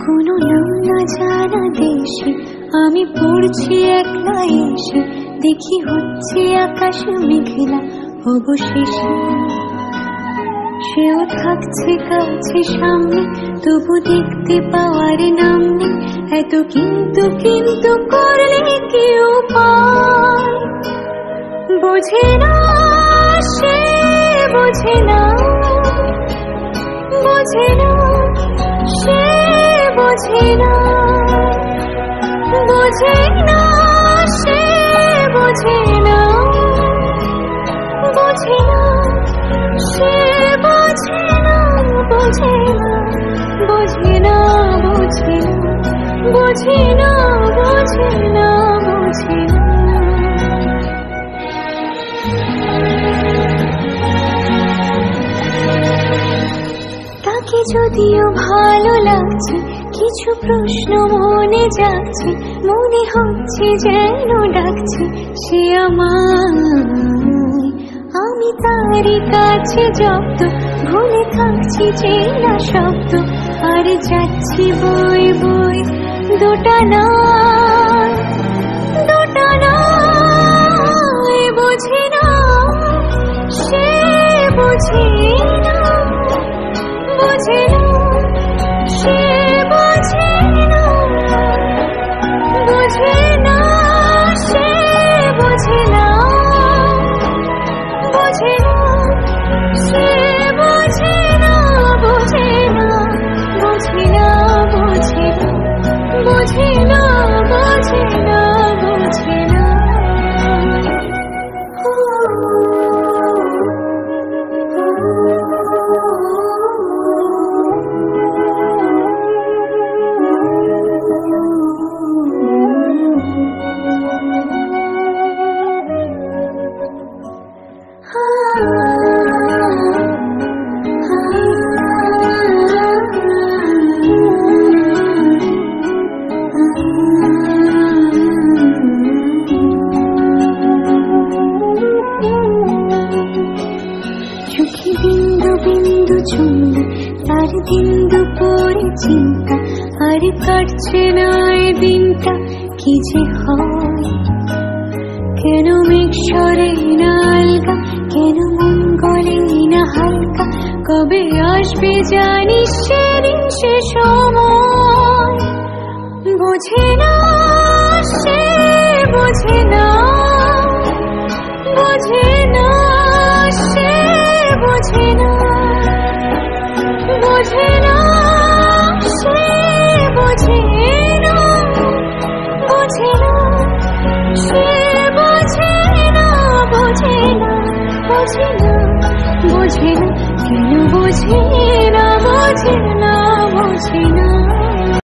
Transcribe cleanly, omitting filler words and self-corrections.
কোনো নাম না জানা দেশে আমি পড়ছি একলা এসে, দেখি হচ্ছে আকাশ মেঘলা অবশেষে। সেও থাকছে কাছে সামনে, তবু দেখতে পাওয়ার নাম নেই। এত কিন্তু কিন্তু করলে কি উপায়? বোঝে না সে, বোঝে না, বোঝে না সে, বোঝে না, বোঝে না সে, বোঝে না, বোঝে না সে, বোঝে না, বোঝে না, বোঝে না, বোঝে না, বোঝে না, বোঝে না, বোঝে না। তাকে যদিও ভালো লাগছে, কিছু প্রশ্ন মনে যাচ্ছে, মনে হচ্ছে যেন ডাকছে সে আমায়। আমি তারই কাছে জব্দ, ভুলে থাকছি চেনা শব্দ, আর যাচ্ছি বই বই দোটানা, দোটানা। বোঝে না সে, বোঝে না, বোঝে না সে, বোঝে না, বোঝে না সে, বোঝে না, বোঝে না সে, বোঝে না, বোঝে না, বোঝে না, বোঝে না, বোঝে না, বোঝে না, বোঝে না। চোখে বিন্দু বিন্দু চুম্বি, তার দিন দুপুরে চিন্তা, আর কাটছে না এ দিনটা কি যে হয়। কেন মেঘ সরে না আলগা, কেন মন গলে না হালকা, কবে আসবে জানিস সেদিন সে সময়। বোঝে না সে, বোঝে না, বোঝে না সে, বোঝে না, বোঝে না সে, বোঝে না, বোঝে না সে, বোঝে না, বোঝে না, বোঝে না, বোঝে না, কেন বোঝে না, বোঝে না, বোঝে না।